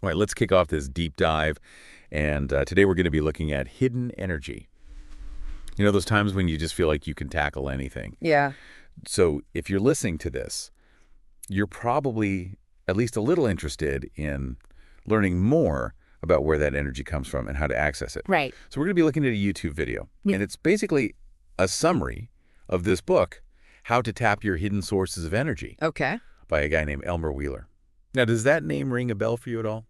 All right, let's kick off this deep dive. And today we're going to be looking at hidden energy. You know, those times when you just feel like you can tackle anything. Yeah. So if you're listening to this, you're probably at least a little interested in learning more about where that energy comes from and how to access it. Right. So we're going to be looking at a YouTube video. Yeah. And it's basically a summary of this book, How to Tap Your Hidden Sources of Energy, Okay. by a guy named Elmer Wheeler. Now, does that name ring a bell for you at all?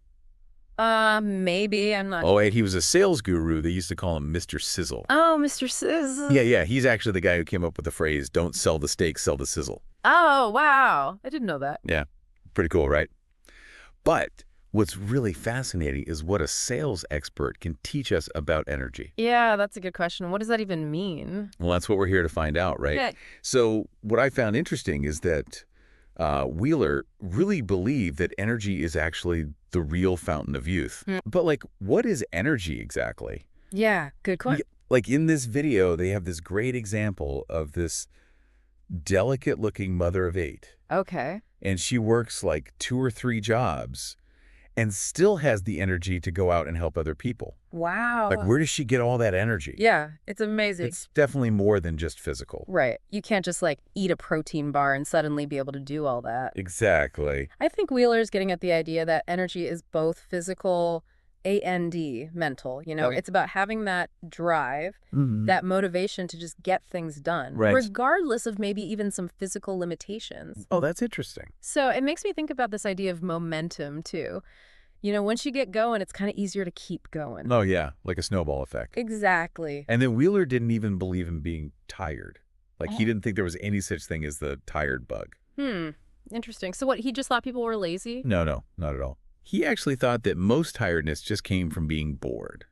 Maybe. I'm not. Oh, wait, he was a sales guru. They used to call him Mr. Sizzle. Oh, Mr. Sizzle. Yeah. He's actually the guy who came up with the phrase, don't sell the steak, sell the sizzle. Oh, wow. I didn't know that. Yeah, pretty cool, right? But what's really fascinating is what a sales expert can teach us about energy. Yeah, that's a good question. What does that even mean? Well, that's what we're here to find out, right? Yeah. So what I found interesting is that Wheeler really believed that energy is actually the real fountain of youth. But, like, what is energy exactly? Yeah, good question. Like, in this video, they have this great example of this delicate-looking mother of 8. Okay. And she works, like, 2 or 3 jobs and still has the energy to go out and help other people. Wow. Like, where does she get all that energy? Yeah, it's amazing. It's definitely more than just physical. Right. You can't just, like, eat a protein bar and suddenly be able to do all that. Exactly. I think Wheeler's getting at the idea that energy is both physical and mental. You know, Okay. it's about having that drive, that motivation to just get things done, Right. regardless of maybe even some physical limitations. Oh, that's interesting. So it makes me think about this idea of momentum, too. You know, once you get going, it's kind of easier to keep going. Oh, yeah, like a snowball effect. Exactly. And then Wheeler didn't even believe in being tired. Like, he didn't think there was any such thing as the tired bug. Interesting. So what, he just thought people were lazy? No, not at all. He actually thought that most tiredness just came from being bored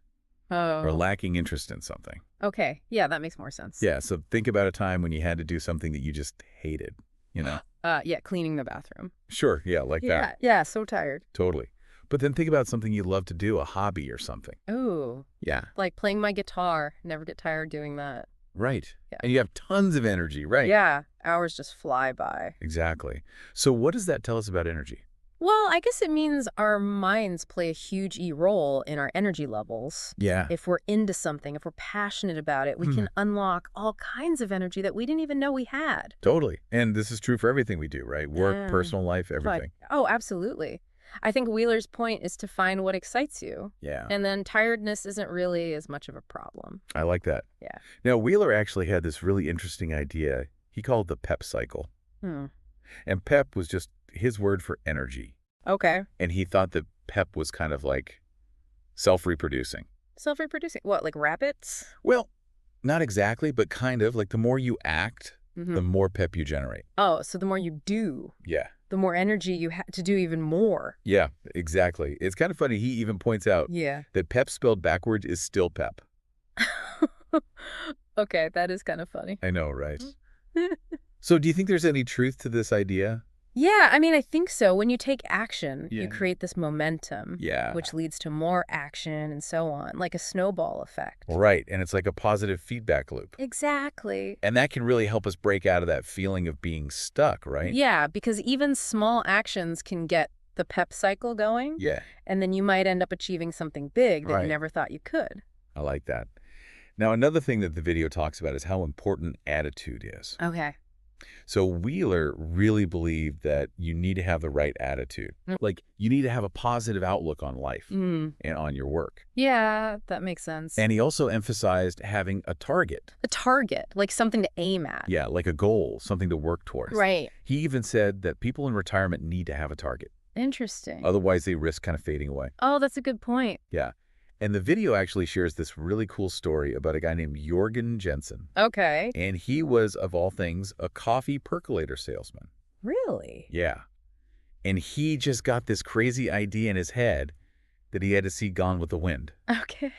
or Oh. lacking interest in something. Okay. Yeah, that makes more sense. Yeah, so think about a time when you had to do something that you just hated, you know? Yeah, cleaning the bathroom. Sure, yeah, like that. Yeah, so tired. Totally. But then think about something you love to do, a hobby or something. Ooh, Yeah, like playing my guitar. Never get tired doing that. right. Yeah. And you have tons of energy, right? Yeah, hours just fly by. Exactly. So what does that tell us about energy? Well, I guess it means our minds play a huge role in our energy levels. Yeah. If we're into something, if we're passionate about it, we can unlock all kinds of energy that we didn't even know we had. Totally. And this is true for everything we do, right? Work, Yeah. personal life, everything. Oh, absolutely. I think Wheeler's point is to find what excites you. Yeah. And then tiredness isn't really as much of a problem. I like that. Yeah. Now, Wheeler actually had this really interesting idea he called the PEP cycle. Hmm. And PEP was just his word for energy. Okay. And he thought that PEP was kind of like self-reproducing. Self-reproducing. What, like rabbits? Well, not exactly, but kind of. Like, the more you act, the more PEP you generate. Oh, so the more you do, Yeah. the more energy you have to do even more. Yeah, exactly. It's kind of funny. He even points out Yeah. that PEP spelled backwards is still PEP. Okay, that is kind of funny. I know, right? So do you think there's any truth to this idea? Yeah, I mean, I think so. When you take action, Yeah. you create this momentum, Yeah. which leads to more action and so on, like a snowball effect. Right, and it's like a positive feedback loop. Exactly. And that can really help us break out of that feeling of being stuck, right? Yeah, because even small actions can get the pep cycle going, Yeah, and then you might end up achieving something big that Right. you never thought you could. I like that. Now, another thing that the video talks about is how important attitude is. Okay. So Wheeler really believed that you need to have the right attitude. Like, you need to have a positive outlook on life and on your work. Yeah, that makes sense. And he also emphasized having a target. A target, like something to aim at. Yeah, like a goal, something to work towards. Right. He even said that people in retirement need to have a target. Interesting. Otherwise, they risk kind of fading away. Oh, that's a good point. Yeah. And the video actually shares this really cool story about a guy named Jorgen Jensen. Okay. And he was, of all things, a coffee percolator salesman. Really? Yeah. And he just got this crazy idea in his head that he had to see Gone with the Wind, Okay.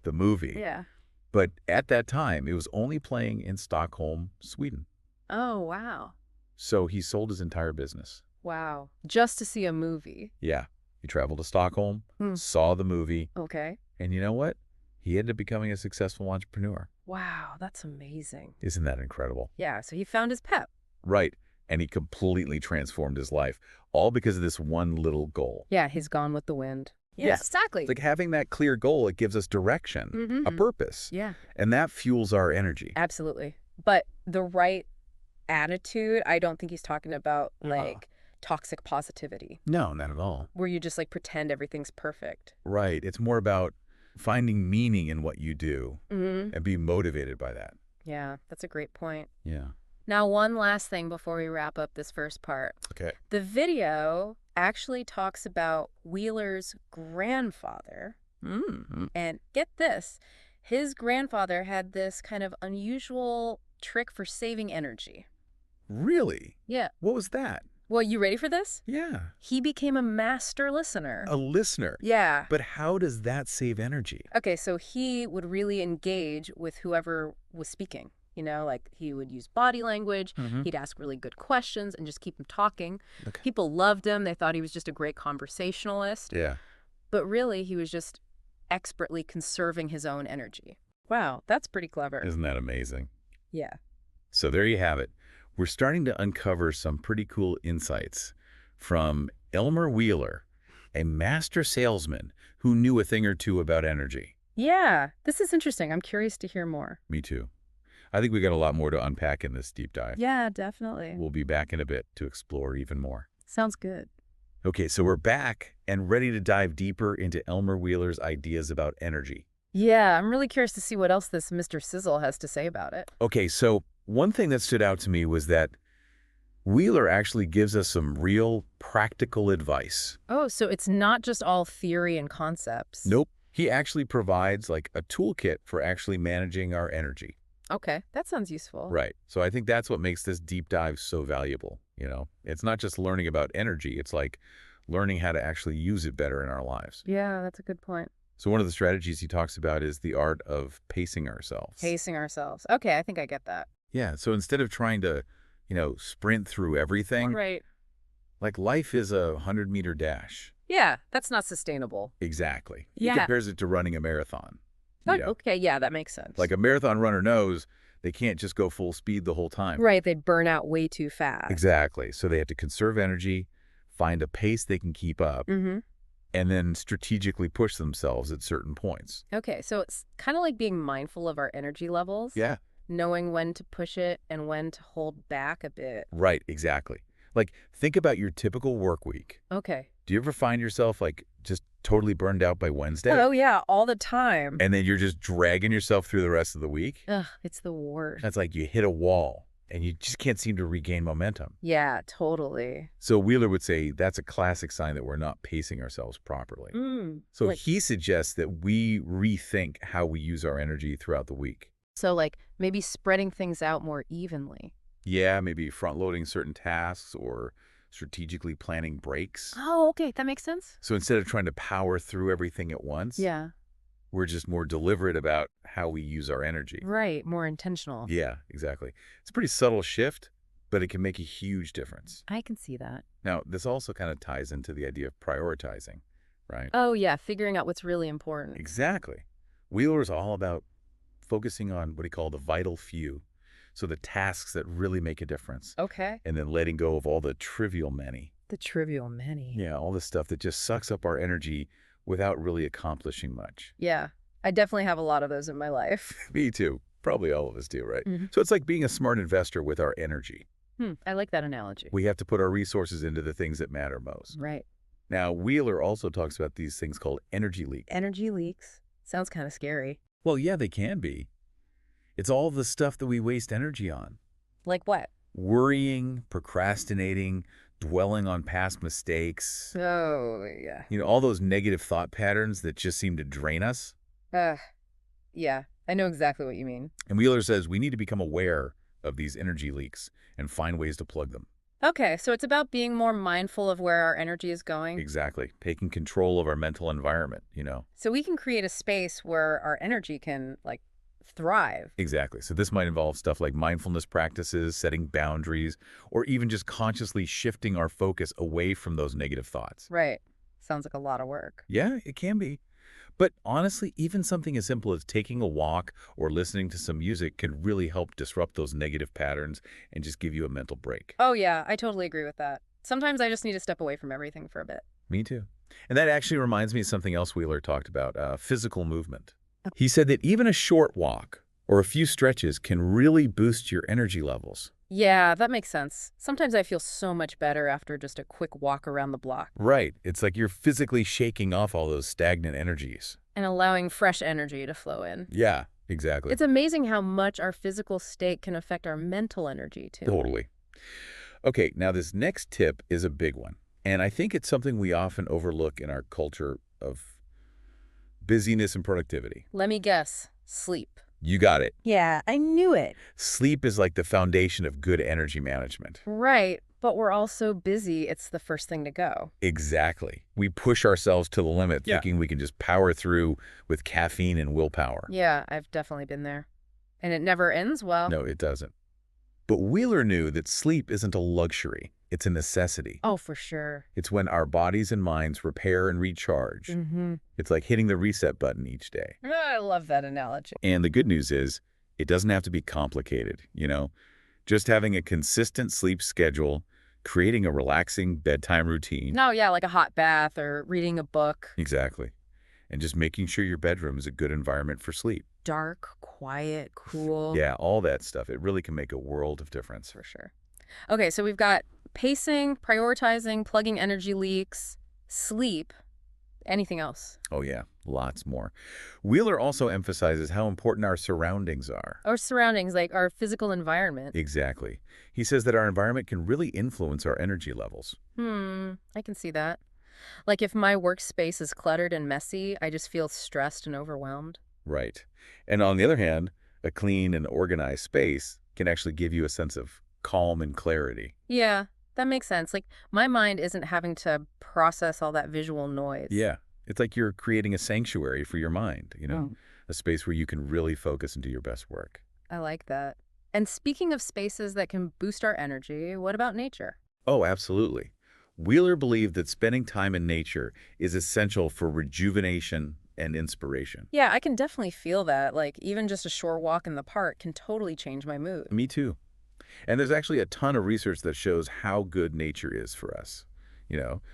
the movie. Yeah. But at that time, it was only playing in Stockholm, Sweden. Oh, wow. So he sold his entire business. Wow. Just to see a movie. Yeah. He traveled to Stockholm, Hmm. saw the movie, Okay. and you know what? He ended up becoming a successful entrepreneur. Wow, that's amazing. Isn't that incredible? Yeah, so he found his pep. Right. and he completely transformed his life, all because of this one little goal. Yeah, he's gone with the wind. Yeah. Yes, exactly. It's like having that clear goal, it gives us direction, a purpose. Yeah. And that fuels our energy. Absolutely. But the right attitude, I don't think he's talking about, like, toxic positivity, No, not at all. where you just, like, pretend everything's perfect. Right. It's more about finding meaning in what you do and be motivated by that. Yeah, that's a great point. Yeah. Now, one last thing before we wrap up this first part. Okay. The video actually talks about Wheeler's grandfather. And get this, his grandfather had this kind of unusual trick for saving energy. Really? Yeah. What was that? Well, you ready for this? Yeah. He became a master listener. A listener. Yeah. But how does that save energy? Okay, so he would really engage with whoever was speaking. You know, like he would use body language. He'd ask really good questions and just keep him talking. Okay. People loved him. They thought he was just a great conversationalist. Yeah. But really, he was just expertly conserving his own energy. Wow, that's pretty clever. Isn't that amazing? Yeah. So there you have it. We're starting to uncover some pretty cool insights from Elmer Wheeler, a master salesman who knew a thing or two about energy. Yeah, this is interesting. I'm curious to hear more. Me too. I think we got a lot more to unpack in this deep dive. Yeah, definitely. We'll be back in a bit to explore even more. Sounds good. Okay, so we're back and ready to dive deeper into Elmer Wheeler's ideas about energy. Yeah, I'm really curious to see what else this Mr. Sizzle has to say about it. Okay, so one thing that stood out to me was that Wheeler actually gives us some real practical advice. Oh, so it's not just all theory and concepts. Nope. He actually provides like a toolkit for actually managing our energy. Okay, that sounds useful. Right. So I think that's what makes this deep dive so valuable. It's not just learning about energy. It's like learning how to actually use it better in our lives. Yeah, that's a good point. So one of the strategies he talks about is the art of pacing ourselves. Pacing ourselves. Okay, I think I get that. Yeah. So instead of trying to, sprint through everything, Right. like life is a 100-meter dash. Yeah, that's not sustainable. Exactly. Yeah. He compares it to running a marathon. Okay, yeah, that makes sense. Like a marathon runner knows they can't just go full speed the whole time. Right, they'd burn out way too fast. Exactly. So they have to conserve energy, find a pace they can keep up, and then strategically push themselves at certain points. Okay, so it's kind of like being mindful of our energy levels. Yeah. Knowing when to push it and when to hold back a bit. Right, exactly. Like, think about your typical work week. Okay. Do you ever find yourself, like, just totally burned out by Wednesday? Oh, yeah, all the time. And then you're just dragging yourself through the rest of the week? Ugh, it's the worst. That's like you hit a wall, and you just can't seem to regain momentum. Yeah, totally. So Wheeler would say that's a classic sign that we're not pacing ourselves properly. So he suggests that we rethink how we use our energy throughout the week. So, like, maybe spreading things out more evenly. Yeah, maybe front-loading certain tasks or strategically planning breaks. Oh, okay, that makes sense. So instead of trying to power through everything at once, Yeah. we're just more deliberate about how we use our energy. Right, more intentional. Yeah, exactly. It's a pretty subtle shift, but it can make a huge difference. I can see that. Now, this also kind of ties into the idea of prioritizing, right? Oh, yeah, figuring out what's really important. Exactly. Wheeler is all about focusing on what he called the vital few. So the tasks that really make a difference. Okay. And then letting go of all the trivial many. The trivial many. Yeah, all the stuff that just sucks up our energy without really accomplishing much. Yeah, I definitely have a lot of those in my life. Me too. Probably all of us do, right? So it's like being a smart investor with our energy. I like that analogy. We have to put our resources into the things that matter most. Right. Now, Wheeler also talks about these things called energy leaks. Energy leaks. Sounds kind of scary. Well, yeah, they can be. It's all the stuff that we waste energy on. Like what? Worrying, procrastinating, dwelling on past mistakes. Oh, yeah. All those negative thought patterns that just seem to drain us. Yeah, I know exactly what you mean. And Wheeler says we need to become aware of these energy leaks and find ways to plug them. Okay, so it's about being more mindful of where our energy is going. Exactly. Taking control of our mental environment, So we can create a space where our energy can, like, thrive. Exactly. So this might involve stuff like mindfulness practices, setting boundaries, or even just consciously shifting our focus away from those negative thoughts. Right. Sounds like a lot of work. Yeah, it can be. But honestly, even something as simple as taking a walk or listening to some music can really help disrupt those negative patterns and just give you a mental break. Oh, yeah, I totally agree with that. Sometimes I just need to step away from everything for a bit. Me too. And that actually reminds me of something else Wheeler talked about, physical movement. He said that even a short walk or a few stretches can really boost your energy levels. Yeah, that makes sense. Sometimes I feel so much better after just a quick walk around the block Right. It's like you're physically shaking off all those stagnant energies. and allowing fresh energy to flow in. Yeah, exactly. It's amazing how much our physical state can affect our mental energy, too. Totally. Okay, now this next tip is a big one. And I think it's something we often overlook in our culture of busyness and productivity. Let me guess. Sleep. You got it. Yeah, I knew it. Sleep is like the foundation of good energy management. Right, but we're all so busy, it's the first thing to go. Exactly. We push ourselves to the limit, thinking we can just power through with caffeine and willpower. Yeah, I've definitely been there. And it never ends well. No, it doesn't. But Wheeler knew that sleep isn't a luxury. It's a necessity. Oh, for sure. It's when our bodies and minds repair and recharge. Mm-hmm. It's like hitting the reset button each day. I love that analogy. And the good news is, it doesn't have to be complicated, you know? Just having a consistent sleep schedule, creating a relaxing bedtime routine. No, yeah, like a hot bath or reading a book. Exactly. And just making sure your bedroom is a good environment for sleep. Dark, quiet, cool. Yeah, all that stuff. It really can make a world of difference. For sure. Okay, so we've got pacing, prioritizing, plugging energy leaks, sleep. Anything else? Oh yeah, lots more. Wheeler also emphasizes how important our surroundings are. Our surroundings, like our physical environment. Exactly. He says that our environment can really influence our energy levels. I can see that. Like if my workspace is cluttered and messy, I just feel stressed and overwhelmed. Right. And on the other hand, a clean and organized space can actually give you a sense of calm and clarity. Yeah, that makes sense. Like my mind isn't having to process all that visual noise. Yeah. It's like you're creating a sanctuary for your mind, a space where you can really focus and do your best work. I like that. And speaking of spaces that can boost our energy, what about nature? Oh, absolutely. Wheeler believed that spending time in nature is essential for rejuvenation and inspiration. Yeah, I can definitely feel that. Like even just a short walk in the park can totally change my mood. Me too. And there's actually a ton of research that shows how good nature is for us.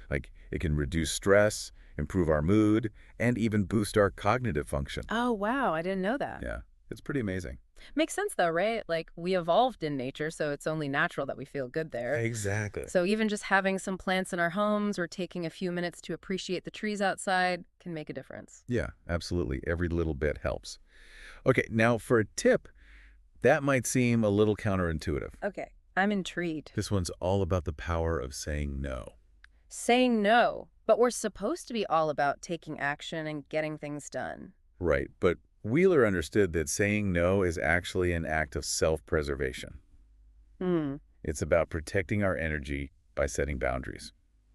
Like it can reduce stress, improve our mood, and even boost our cognitive function. Oh, wow, I didn't know that. Yeah, it's pretty amazing. Makes sense though, right? Like we evolved in nature, so it's only natural that we feel good there. Exactly. So even just having some plants in our homes or taking a few minutes to appreciate the trees outside can make a difference. Yeah, absolutely. Every little bit helps. Okay, now for a tip, that might seem a little counterintuitive. Okay, I'm intrigued. This one's all about the power of saying no. Saying no, but we're supposed to be all about taking action and getting things done. Right, but Wheeler understood that saying no is actually an act of self-preservation. It's about protecting our energy by setting boundaries.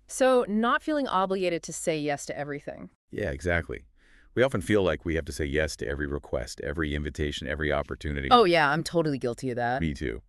So not feeling obligated to say yes to everything. Yeah, exactly. We often feel like we have to say yes to every request, every invitation, every opportunity. Oh yeah, I'm totally guilty of that. Me too.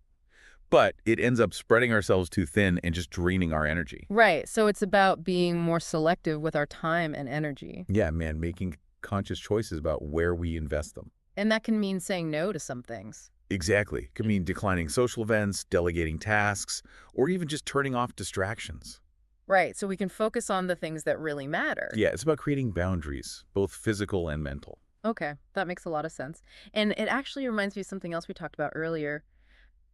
But it ends up spreading ourselves too thin and just draining our energy. Right, so it's about being more selective with our time and energy. Yeah, man, making conscious choices about where we invest them. And that can mean saying no to some things. Exactly. It could mean declining social events, delegating tasks, or even just turning off distractions. Right, so we can focus on the things that really matter. Yeah, it's about creating boundaries, both physical and mental. Okay, that makes a lot of sense. And it actually reminds me of something else we talked about earlier.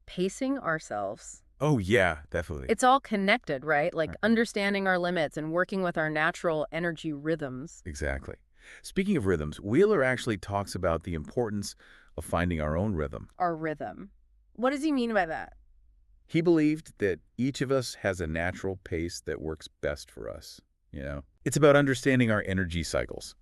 Pacing ourselves. Oh, yeah, definitely. It's all connected, right? Like understanding our limits and working with our natural energy rhythms. Exactly. Speaking of rhythms, Wheeler actually talks about the importance of finding our own rhythm. Our rhythm. What does he mean by that? He believed that each of us has a natural pace that works best for us, It's about understanding our energy cycles,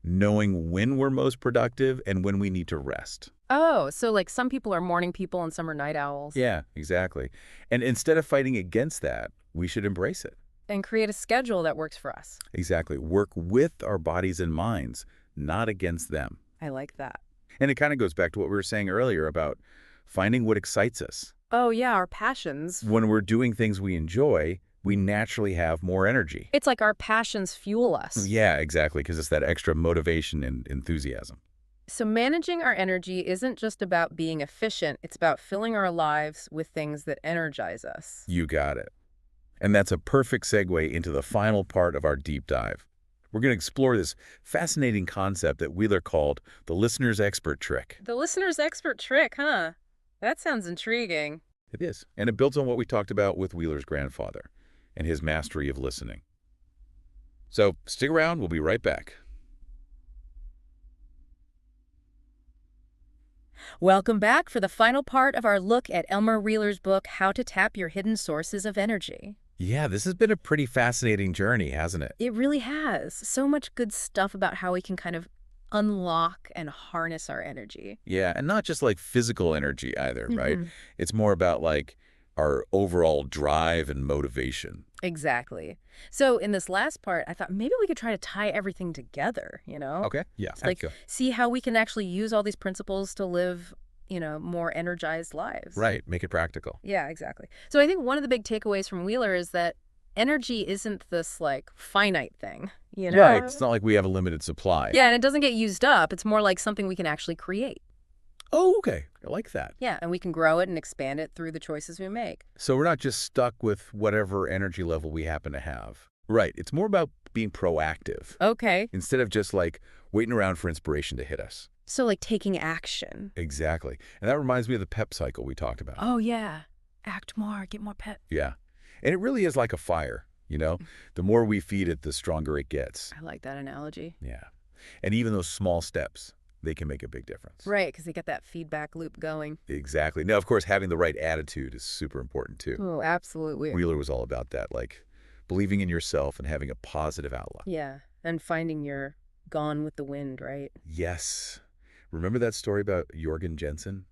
knowing when we're most productive and when we need to rest. Oh, so like some people are morning people and some are night owls. Yeah, exactly. And instead of fighting against that, we should embrace it. And create a schedule that works for us. Exactly. Work with our bodies and minds, not against them. I like that. And it kind of goes back to what we were saying earlier about finding what excites us. Oh yeah, our passions. When we're doing things we enjoy, we naturally have more energy. It's like our passions fuel us. Yeah, exactly, because it's that extra motivation and enthusiasm. So managing our energy isn't just about being efficient, it's about filling our lives with things that energize us. You got it. And that's a perfect segue into the final part of our deep dive. We're going to explore this fascinating concept that Wheeler called the listener's expert trick. The listener's expert trick, huh? That sounds intriguing. It is. And it builds on what we talked about with Wheeler's grandfather and his mastery of listening. So stick around. We'll be right back. Welcome back for the final part of our look at Elmer Wheeler's book, How to Tap Your Hidden Sources of Energy. Yeah, this has been a pretty fascinating journey, hasn't it? It really has. So much good stuff about how we can kind of unlock and harness our energy. Yeah, and not just like physical energy either, right? Mhm. It's more about like our overall drive and motivation. Exactly. So in this last part, I thought maybe we could try to tie everything together, you know? Okay. Yeah, It's like, go. see how we can actually use all these principles to live, more energized lives. Right, make it practical. Yeah, exactly. So I think one of the big takeaways from Wheeler is that energy isn't this, like, finite thing, you know? Right, it's not like we have a limited supply. Yeah, and it doesn't get used up. It's more like something we can actually create. Oh, okay. I like that. Yeah, and we can grow it and expand it through the choices we make. So we're not just stuck with whatever energy level we happen to have. Right, it's more about being proactive Okay. instead of just like waiting around for inspiration to hit us. So, like, taking action. Exactly. And that reminds me of the pep cycle we talked about. Oh, yeah. Act more, get more pep. Yeah. And it really is like a fire, you know? The more we feed it, the stronger it gets. I like that analogy. Yeah. And even those small steps, they can make a big difference. Right, because they get that feedback loop going. Exactly. Now, of course, having the right attitude is super important too. Oh, absolutely. Wheeler was all about that, like believing in yourself and having a positive outlook. Yeah, and finding your gone with the wind, right? Yes. Remember that story about Jorgen Jensen,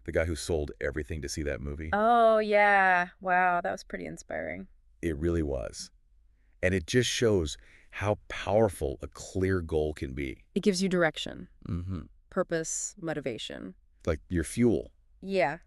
the guy who sold everything to see that movie? Oh, yeah. Wow, that was pretty inspiring. It really was. And it just shows how powerful a clear goal can be. It gives you direction, Mm-hmm. purpose, motivation. Like your fuel. Yeah.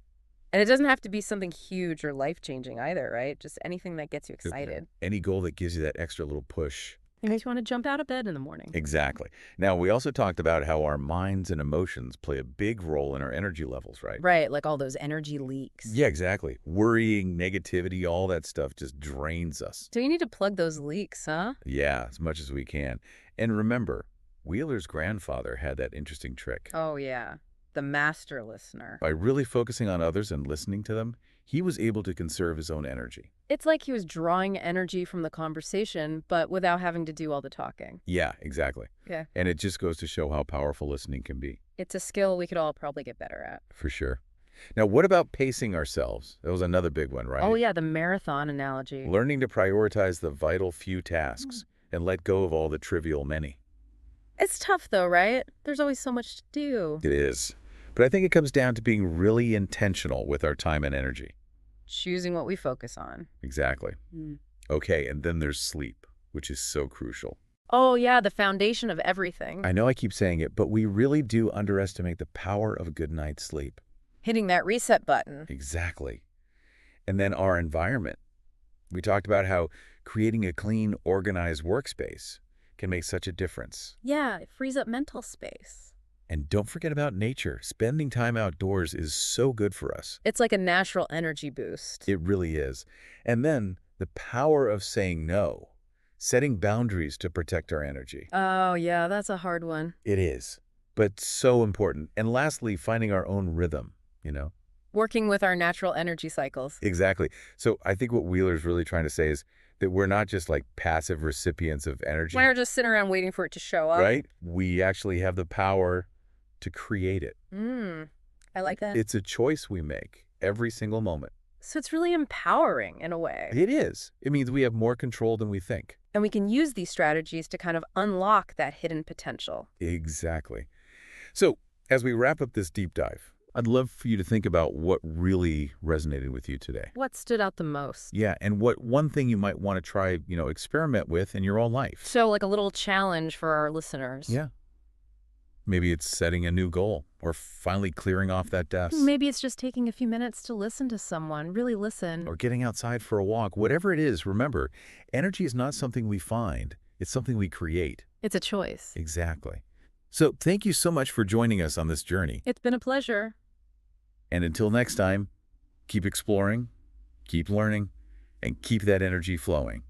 And it doesn't have to be something huge or life-changing either, right? Just anything that gets you excited. Any goal that gives you that extra little push. It makes you want to jump out of bed in the morning. Exactly. Now, we also talked about how our minds and emotions play a big role in our energy levels, right? Right, like all those energy leaks. Yeah, exactly. Worrying, negativity, all that stuff just drains us. So you need to plug those leaks, huh? Yeah, as much as we can. And remember, Wheeler's grandfather had that interesting trick. Oh, yeah. The master listener. By really focusing on others and listening to them, he was able to conserve his own energy. It's like he was drawing energy from the conversation, but without having to do all the talking. Yeah, exactly. Yeah. And it just goes to show how powerful listening can be. It's a skill we could all probably get better at. For sure. Now, what about pacing ourselves? That was another big one, right? Oh, yeah, the marathon analogy. Learning to prioritize the vital few tasks and let go of all the trivial many. It's tough, though, right? There's always so much to do. It is. But I think it comes down to being really intentional with our time and energy. Choosing what we focus on. Exactly. Mm. Okay, and then there's sleep, which is so crucial. Oh, yeah, the foundation of everything. I know I keep saying it, but we really do underestimate the power of a good night's sleep. Hitting that reset button. Exactly. And then our environment. We talked about how creating a clean, organized workspace can make such a difference. Yeah, it frees up mental space. And don't forget about nature. Spending time outdoors is so good for us. It's like a natural energy boost. It really is. And then the power of saying no, setting boundaries to protect our energy. Oh, yeah, that's a hard one. It is, but so important. And lastly, finding our own rhythm, you know? Working with our natural energy cycles. Exactly. So I think what Wheeler's really trying to say is that we're not just like passive recipients of energy. We're just sitting around waiting for it to show up. Right? We actually have the power to create it. I like that. It's a choice we make every single moment. So it's really empowering in a way. It is. It means we have more control than we think. And we can use these strategies to kind of unlock that hidden potential. Exactly. So as we wrap up this deep dive, I'd love for you to think about what really resonated with you today. What stood out the most? Yeah, and what one thing you might want to try, experiment with in your own life. So like a little challenge for our listeners. Yeah. Maybe it's setting a new goal or finally clearing off that desk Maybe it's just taking a few minutes to listen to someone, really listen. or getting outside for a walk. Whatever it is, remember, energy is not something we find. It's something we create. It's a choice. Exactly. So thank you so much for joining us on this journey. It's been a pleasure. And until next time, keep exploring, keep learning, and keep that energy flowing.